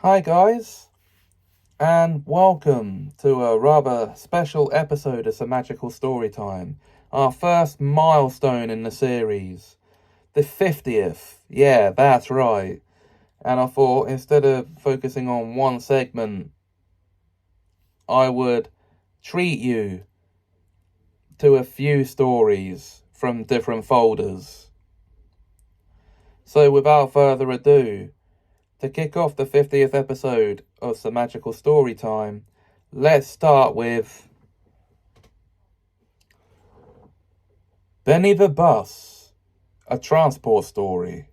Hi guys, and welcome to a rather special episode of Semajical Story Time. Our first milestone in the series. The 50th. Yeah, that's right. And I thought instead of focusing on one segment, I would treat you to a few stories from different folders. So without further ado, to kick off the 50th episode of Semajical Story Time, let's start with Benny the Bus, a transport story.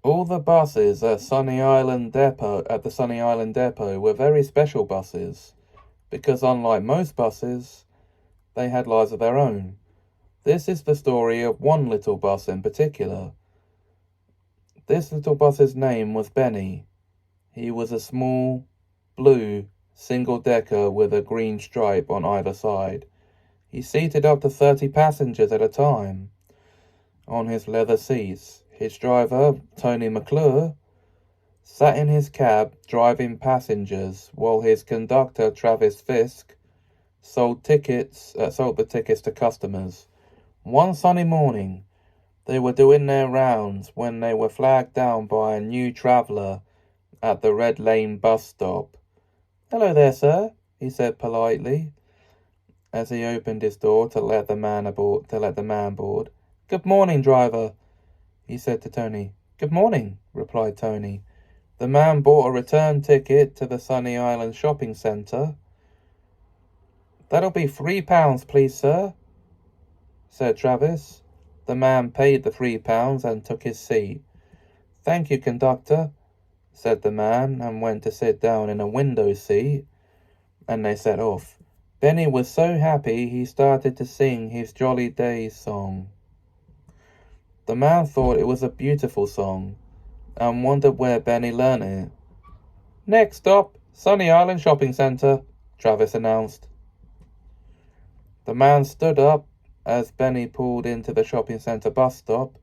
All the buses at the Sunny Island Depot were very special buses, because unlike most buses, they had lives of their own. This is the story of one little bus in particular. This little bus's name was Benny. He was a small, blue, single-decker with a green stripe on either side. He seated up to 30 passengers at a time on his leather seats. His driver, Tony McClure, sat in his cab driving passengers while his conductor, Travis Fisk, sold the tickets to customers. One sunny morning, they were doing their rounds when they were flagged down by a new traveller at the Red Lane bus stop. "Hello there, sir," he said politely, as he opened his door to let the man board. "Good morning, driver," he said to Tony. "Good morning," replied Tony. The man bought a return ticket to the Sunny Island shopping centre. "That'll be £3, please, sir," said Travis. The man paid the £3 and took his seat. "Thank you, conductor," said the man, and went to sit down in a window seat, and they set off. Benny was so happy he started to sing his Jolly Days song. The man thought it was a beautiful song, and wondered where Benny learnt it. "Next stop, Sunny Island Shopping Centre," Travis announced. The man stood up as Benny pulled into the shopping centre bus stop.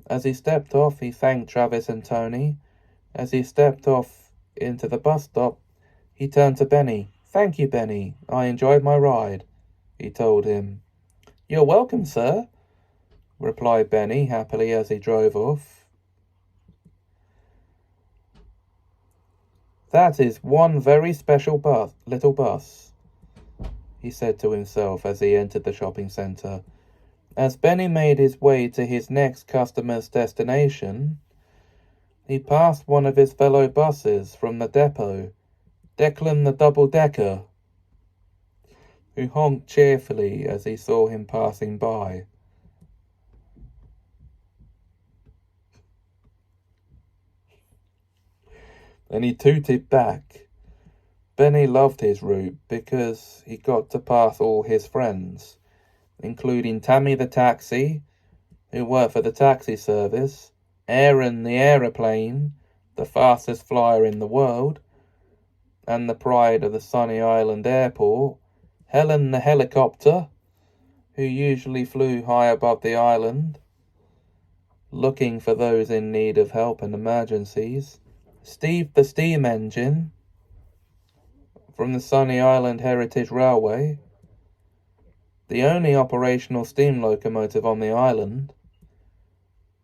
As he stepped off, he thanked Travis and Tony. As he stepped off into the bus stop, he turned to Benny. "Thank you, Benny. I enjoyed my ride," he told him. "You're welcome, sir," replied Benny happily as he drove off. "That is one very special little bus," he said to himself as he entered the shopping centre. As Benny made his way to his next customer's destination, he passed one of his fellow buses from the depot, Declan the double-decker, who honked cheerfully as he saw him passing by. Then he tooted back. Benny loved his route because he got to pass all his friends, including Tammy the taxi, who worked for the taxi service, Aaron the aeroplane, the fastest flyer in the world, and the pride of the Sunny Island Airport, Helen the helicopter, who usually flew high above the island, looking for those in need of help and emergencies, Steve the steam engine from the Sunny Island Heritage Railway, the only operational steam locomotive on the island.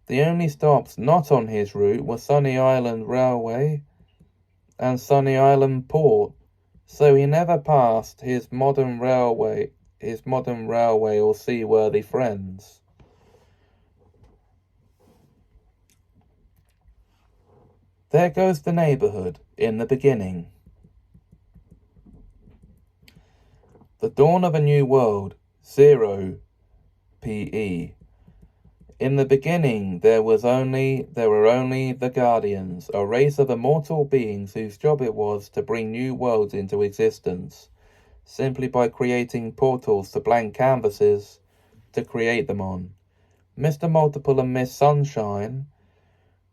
The only stops not on his route were Sunny Island Railway and Sunny Island Port, so he never passed his modern railway or seaworthy friends. There goes the neighbourhood in the beginning. The dawn of a new world, 0 PE. In the beginning there were only the Guardians, a race of immortal beings whose job it was to bring new worlds into existence, simply by creating portals to blank canvases to create them on. Mr. Multiple and Miss Sunshine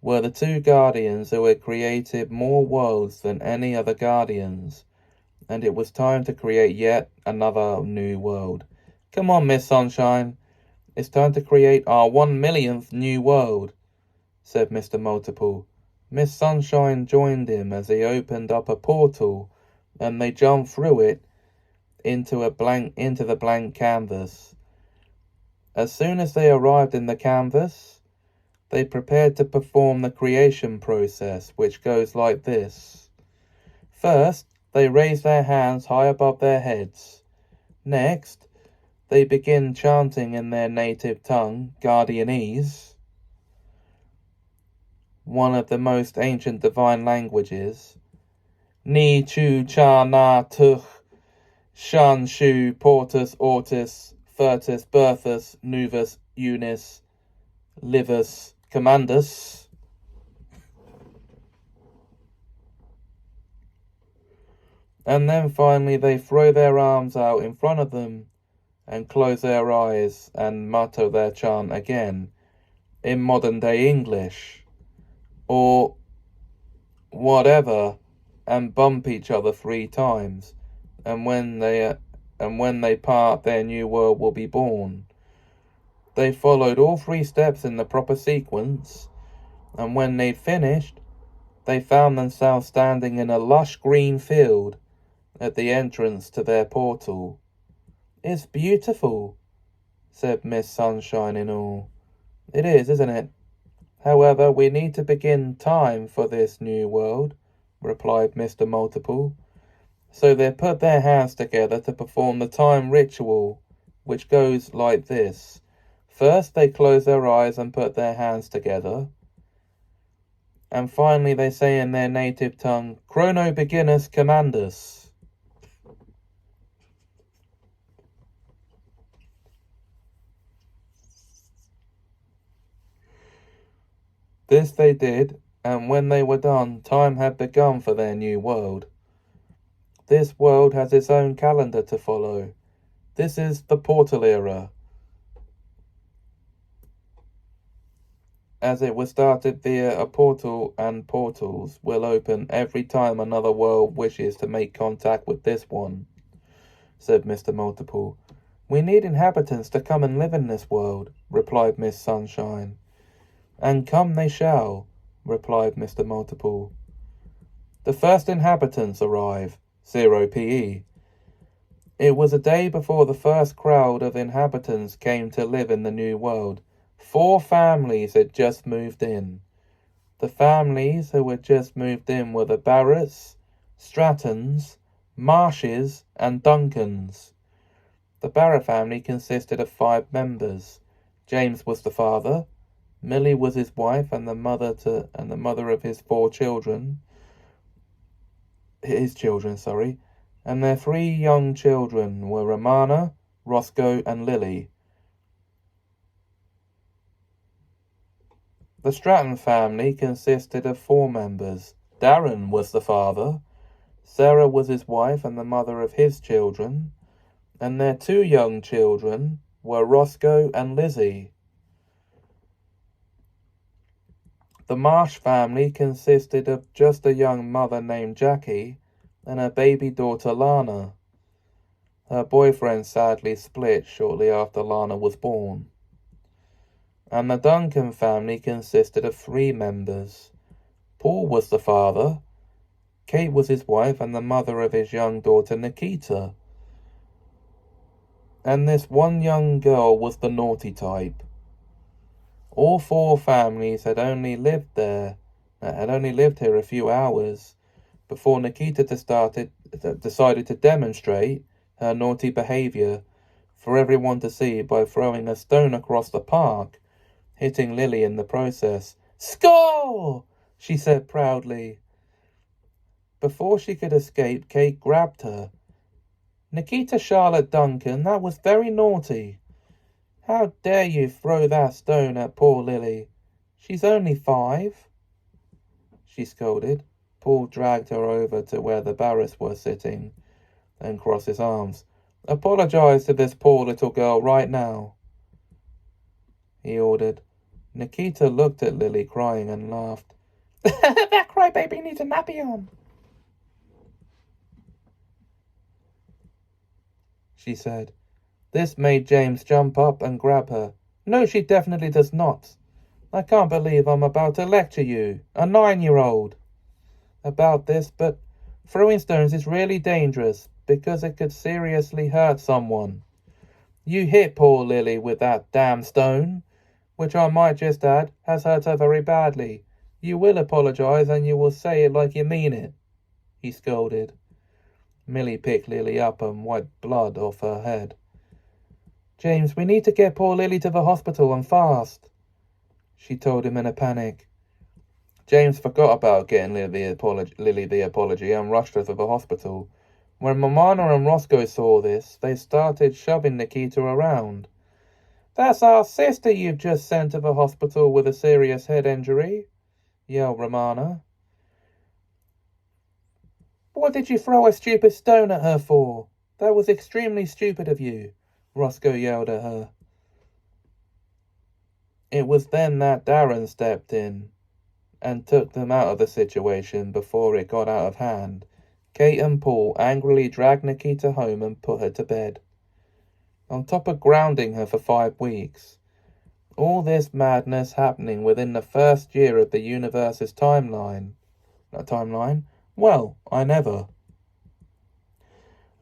were the two Guardians who had created more worlds than any other Guardians, and it was time to create yet another new world. "Come on, Miss Sunshine. It's time to create our 1 millionth new world," said Mr. Multiple. Miss Sunshine joined him as he opened up a portal, and they jumped through it into the blank canvas. As soon as they arrived in the canvas, they prepared to perform the creation process, which goes like this. First, they raise their hands high above their heads. Next, they begin chanting in their native tongue, Guardianese, one of the most ancient divine languages. Ni chu cha na tuch, shan shu portus ortis, furtus berthus, nuvus unis, livus commandus. And then finally they throw their arms out in front of them and close their eyes and mutter their chant again in modern day English or whatever, and bump each other 3 times, and when they part, their new world will be born. They followed all 3 steps in the proper sequence, and when they'd finished, they found themselves standing in a lush green field at the entrance to their portal. It's beautiful, said Miss Sunshine in awe. It is, isn't it? However, we need to begin time for this new world, replied Mr. Multiple. So they put their hands together to perform the time ritual, which goes like this. First, they close their eyes and put their hands together. And finally, they say in their native tongue, Chrono Beginnus Commandus. This they did, and when they were done, time had begun for their new world. This world has its own calendar to follow. This is the portal era, as it was started via a portal, and portals will open every time another world wishes to make contact with this one, said Mr. Multiple. We need inhabitants to come and live in this world, replied Miss Sunshine. And come they shall, replied Mr. Multiple. The first inhabitants arrive, 0 PE. It was a day before the first crowd of inhabitants came to live in the new world. 4 families had just moved in. The families who had just moved in were the Barretts, Strattons, Marshes, and Duncans. The Barrett family consisted of 5 members. James was the father, Millie was his wife and the mother of his 4 children. And their 3 young children were Romana, Roscoe, and Lily. The Stratton family consisted of 4 members. Darren was the father, Sarah was his wife and the mother of his children, and their 2 young children were Roscoe and Lizzie. The Marsh family consisted of just a young mother named Jackie and her baby daughter Lana. Her boyfriend sadly split shortly after Lana was born. And the Duncan family consisted of 3 members. Paul was the father, Kate was his wife and the mother of his young daughter Nikita. And this one young girl was the naughty type. All 4 families had only lived here a few hours before Nikita decided to demonstrate her naughty behavior for everyone to see by throwing a stone across the park, hitting Lily in the process. "Score!" she said proudly. Before she could escape, Kate grabbed her. "Nikita Charlotte Duncan, that was very naughty. How dare you throw that stone at poor Lily? She's only 5, she scolded. Paul dragged her over to where the Barretts were sitting and crossed his arms. "Apologize to this poor little girl right now," he ordered. Nikita looked at Lily crying and laughed. "That crybaby needs a nappy on," she said. This made James jump up and grab her. "No, she definitely does not," I can't believe I'm about to lecture you, a 9-year-old, about this, but throwing stones is really dangerous because it could seriously hurt someone. You hit poor Lily with that damn stone, which I might just add has hurt her very badly. You will apologize and you will say it like you mean it, he scolded. Millie picked Lily up and wiped blood off her head. James, we need to get poor Lily to the hospital and fast, she told him in a panic. James forgot about getting Lily the apology and rushed her to the hospital. When Romana and Roscoe saw this, they started shoving Nikita around. That's our sister you've just sent to the hospital with a serious head injury, yelled Romana. What did you throw a stupid stone at her for? That was extremely stupid of you, Roscoe yelled at her. It was then that Darren stepped in and took them out of the situation before it got out of hand. Kate and Paul angrily dragged Nikita home and put her to bed, on top of grounding her for 5 weeks. All this madness happening within the first year of the universe's timeline. Well, I never.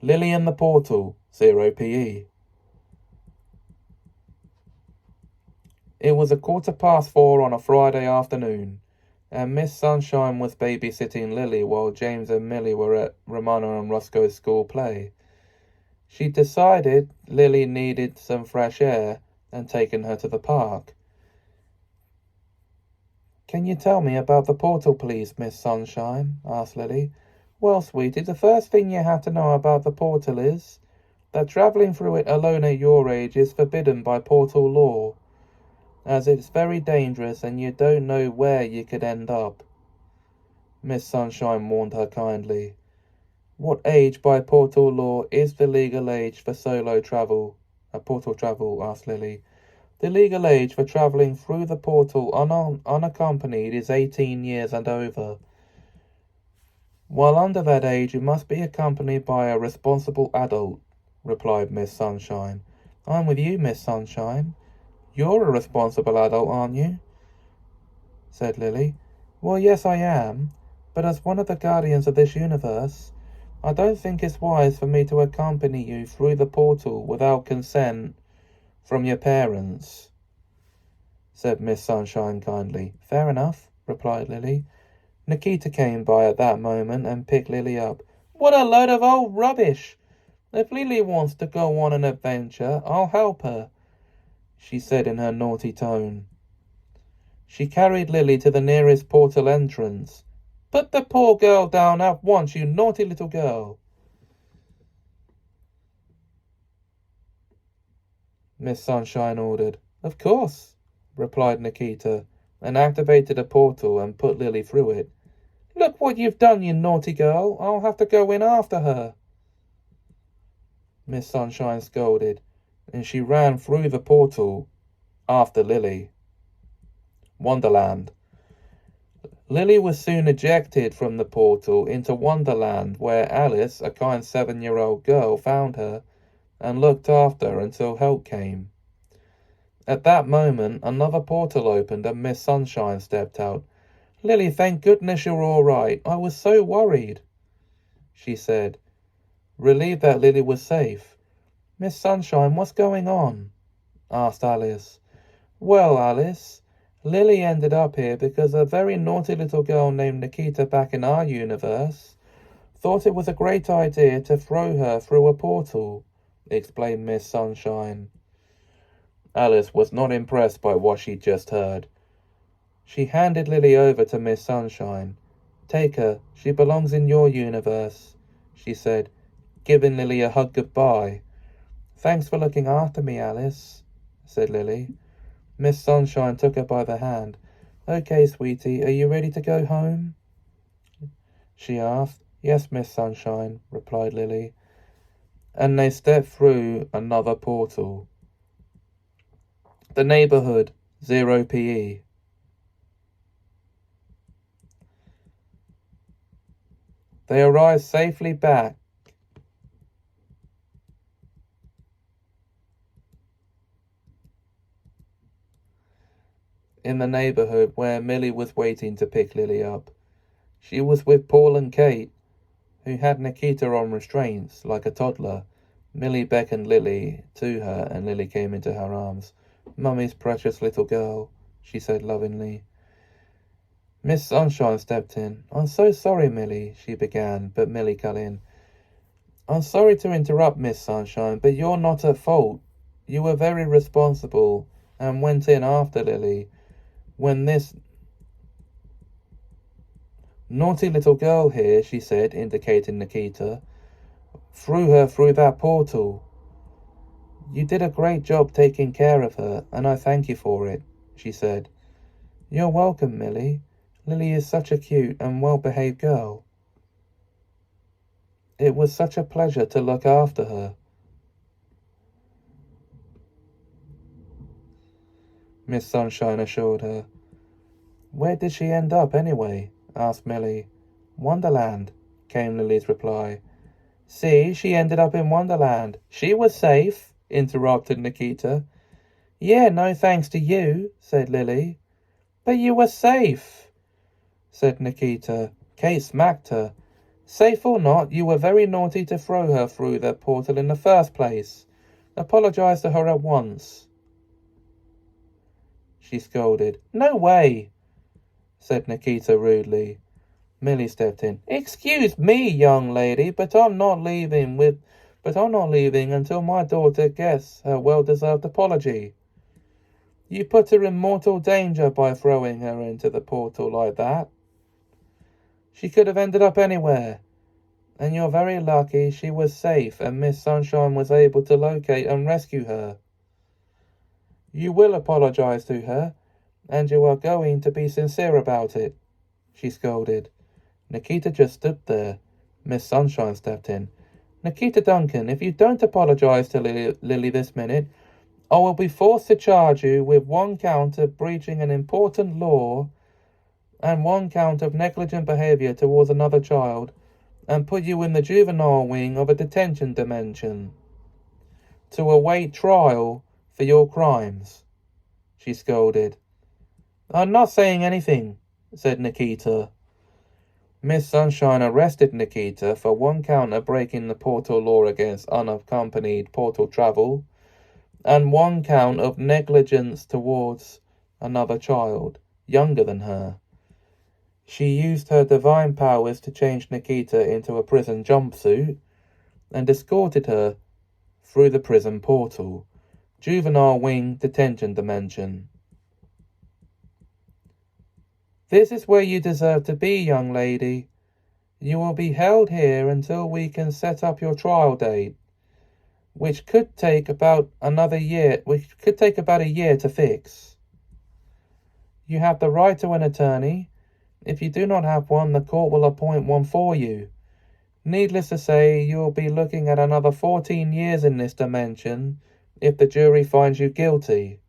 Lily and the Portal, 0 PE. It was 4:15 on a Friday afternoon, and Miss Sunshine was babysitting Lily while James and Millie were at Romana and Roscoe's school play. She decided Lily needed some fresh air and taken her to the park. Can you tell me about the portal, please, Miss Sunshine? Asked Lily. Well, sweetie, the first thing you have to know about the portal is that travelling through it alone at your age is forbidden by portal law, as it's very dangerous and you don't know where you could end up. Miss Sunshine warned her kindly. What age by portal law is the legal age for solo travel? Portal travel, asked Lily. The legal age for travelling through the portal unaccompanied is 18 years and over. While under that age, you must be accompanied by a responsible adult, replied Miss Sunshine. I'm with you, Miss Sunshine. You're a responsible adult, aren't you? Said Lily. Well, yes, I am, but as one of the guardians of this universe, I don't think it's wise for me to accompany you through the portal without consent from your parents, said Miss Sunshine kindly. Fair enough, replied Lily. Nikita came by at that moment and picked Lily up. What a load of old rubbish! If Lily wants to go on an adventure, I'll help her, she said in her naughty tone. She carried Lily to the nearest portal entrance. Put the poor girl down at once, you naughty little girl, Miss Sunshine ordered. Of course, replied Nikita, and activated a portal and put Lily through it. Look what you've done, you naughty girl. I'll have to go in after her, Miss Sunshine scolded, and she ran through the portal after Lily. Wonderland. Lily was soon ejected from the portal into Wonderland, where Alice, a kind 7-year-old girl, found her and looked after her until help came. At that moment, another portal opened and Miss Sunshine stepped out. Lily, thank goodness you're all right. I was so worried, she said, relieved that Lily was safe. Miss Sunshine, what's going on? Asked Alice. Well, Alice, Lily ended up here because a very naughty little girl named Nikita back in our universe thought it was a great idea to throw her through a portal, explained Miss Sunshine. Alice was not impressed by what she'd just heard. She handed Lily over to Miss Sunshine. Take her, she belongs in your universe, she said, giving Lily a hug goodbye. Thanks for looking after me, Alice, said Lily. Miss Sunshine took her by the hand. Okay, sweetie, are you ready to go home? She asked. Yes, Miss Sunshine, replied Lily. And they stepped through another portal. The Neighbourhood, 0 PE. They arrived safely back in the neighbourhood where Millie was waiting to pick Lily up. She was with Paul and Kate, who had Nikita on restraints like a toddler. Millie beckoned Lily to her, and Lily came into her arms. "Mummy's precious little girl," she said lovingly. Miss Sunshine stepped in. "I'm so sorry, Millie," she began, but Millie cut in. "I'm sorry to interrupt, Miss Sunshine, but you're not at fault. You were very responsible and went in after Lily when this naughty little girl here," she said, indicating Nikita, "threw her through that portal. You did a great job taking care of her, and I thank you for it," she said. "You're welcome, Millie. Lily is such a cute and well-behaved girl. It was such a pleasure to look after her." Miss Sunshine assured her. "Where did she end up, anyway?" asked Millie. "Wonderland," came Lily's reply. "See, she ended up in Wonderland. She was safe," interrupted Nikita. "Yeah, no thanks to you," said Lily. "But you were safe," said Nikita. Kate smacked her. "Safe or not, you were very naughty to throw her through that portal in the first place. Apologize to her at once," she scolded. "No way," said Nikita rudely. Millie stepped in. "Excuse me, young lady, but I'm not leaving until my daughter gets her well-deserved apology. You put her in mortal danger by throwing her into the portal like that. She could have ended up anywhere, and you're very lucky she was safe and Miss Sunshine was able to locate and rescue her. You will apologize to her, and you are going to be sincere about it," she scolded. Nikita just stood there. Miss Sunshine stepped in. "Nikita Duncan, if you don't apologize to Lily this minute, I will be forced to charge you with 1 count of breaching an important law and 1 count of negligent behavior towards another child, and put you in the juvenile wing of a detention dimension to await trial for your crimes," she scolded. "I'm not saying anything," said Nikita. Miss Sunshine arrested Nikita for 1 count of breaking the portal law against unaccompanied portal travel and 1 count of negligence towards another child younger than her. She used her divine powers to change Nikita into a prison jumpsuit and escorted her through the prison portal. Juvenile wing detention dimension. "This is where you deserve to be, young lady. You will be held here until we can set up your trial date, which could take about a year to fix. You have the right to an attorney. If you do not have one, the court will appoint one for you. Needless to say, you will be looking at another 14 years in this dimension if the jury finds you guilty."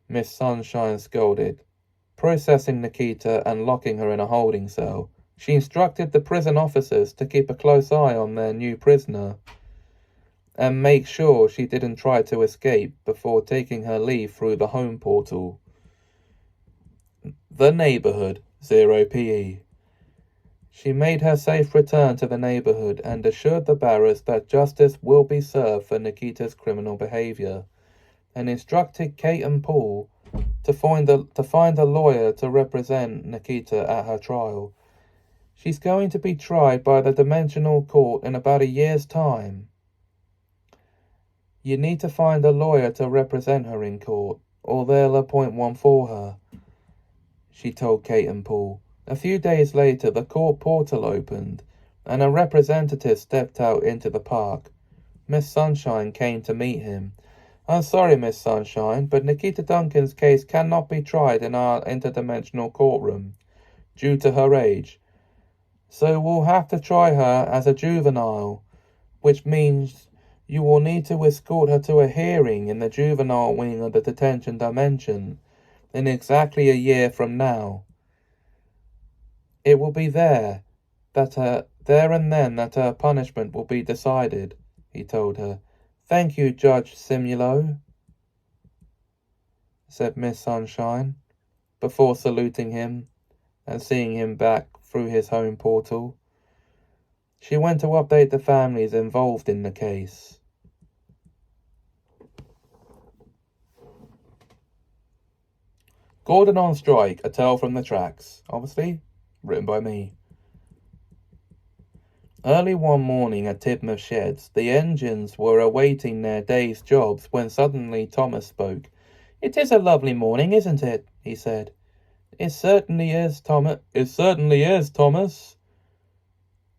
Miss Sunshine scolded. Processing Nikita and locking her in a holding cell, she instructed the prison officers to keep a close eye on their new prisoner and make sure she didn't try to escape before taking her leave through the home portal. The Neighbourhood, 0 PE. She made her safe return to the neighbourhood and assured the barracks that justice will be served for Nikita's criminal behavior, and instructed Kate and Paul to find a lawyer to represent Nikita at her trial. She's going to be tried by the Dimensional Court in about a year's time. You need to find a lawyer to represent her in court, or they'll appoint one for her, she told Kate and Paul. A few days later, the court portal opened, and a representative stepped out into the park. Miss Sunshine came to meet him. "I'm sorry, Miss Sunshine, but Nikita Duncan's case cannot be tried in our interdimensional courtroom due to her age. So we'll have to try her as a juvenile, which means you will need to escort her to a hearing in the juvenile wing of the detention dimension in exactly a year from now. It will be there that there and then that her punishment will be decided, he told her. Thank you, Judge Simulo, said Miss Sunshine, before saluting him and seeing him back through his home portal. She went to update the families involved in the case. Gordon on Strike, A Tale from the Tracks. Obviously, written by me. Early one morning at Tidmouth Sheds, the engines were awaiting their day's jobs when suddenly Thomas spoke. It is a lovely morning, isn't it? He said. It certainly is, Thomas. It certainly is, Thomas,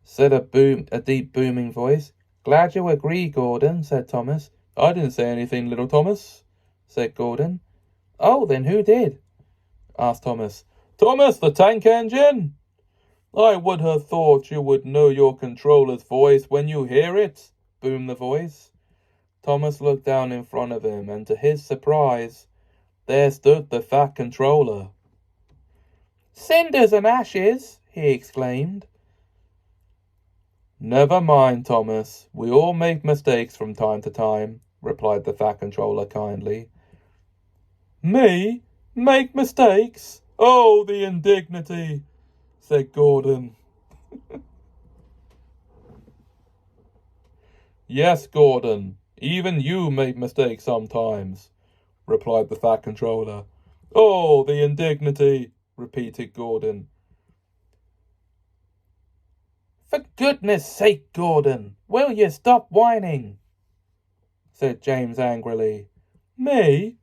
said a deep booming voice. Glad you agree, Gordon, said Thomas. I didn't say anything, little Thomas, said Gordon. Oh, then who did? Asked Thomas. Thomas, the tank engine? I would have thought you would know your controller's voice when you hear it, boomed the voice. Thomas looked down in front of him, and to his surprise, there stood the fat controller. Cinders and ashes, he exclaimed. Never mind, Thomas. We all make mistakes from time to time, replied the fat controller kindly. Me? Make mistakes? Oh, the indignity, said Gordon. Yes, Gordon, even you make mistakes sometimes, replied the fat controller. Oh, the indignity, repeated Gordon. For goodness sake, Gordon, will you stop whining? Said James angrily. Me?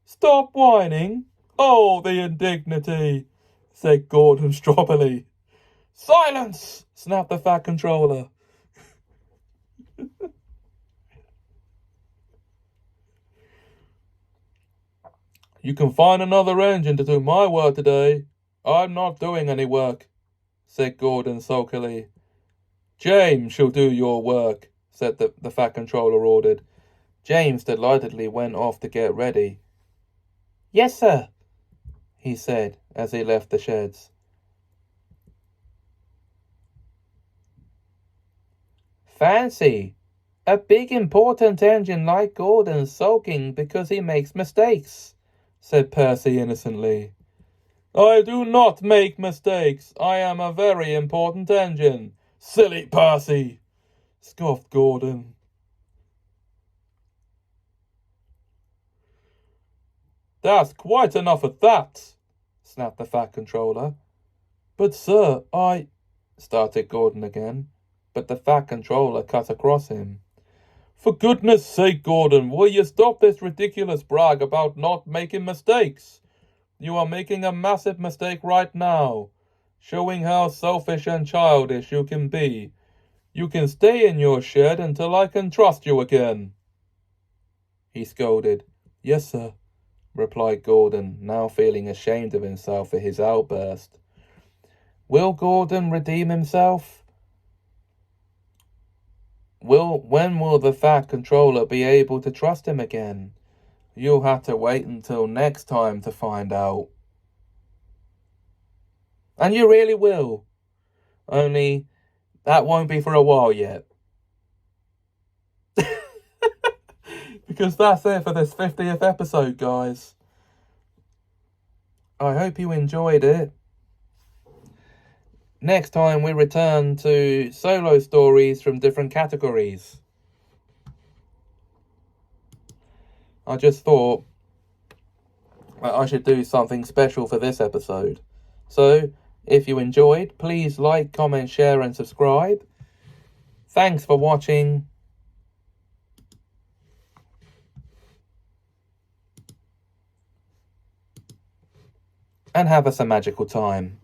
Stop whining? Oh, the indignity, said Gordon stroppily. Silence, snapped the fat controller. You can find another engine to do my work today. I'm not doing any work, said Gordon sulkily. James shall do your work, said the fat controller ordered. James delightedly went off to get ready. Yes, sir, he said as he left the sheds. Fancy, a big important engine like Gordon sulking because he makes mistakes, said Percy innocently. I do not make mistakes. I am a very important engine. Silly Percy, scoffed Gordon. That's quite enough of that, snapped the fat controller. But sir, started Gordon again, but the fat controller cut across him. For goodness sake, Gordon, will you stop this ridiculous brag about not making mistakes? You are making a massive mistake right now, showing how selfish and childish you can be. You can stay in your shed until I can trust you again. He scolded. Yes, sir, replied Gordon, now feeling ashamed of himself for his outburst. Will Gordon redeem himself? When will the fat controller be able to trust him again? You'll have to wait until next time to find out. And you really will. Only that won't be for a while yet. Because that's it for this 50th episode, guys. I hope you enjoyed it. Next time we return to solo stories from different categories. I just thought I should do something special for this episode. So, if you enjoyed, please like, comment, share and subscribe. Thanks for watching. And have a Semajical time.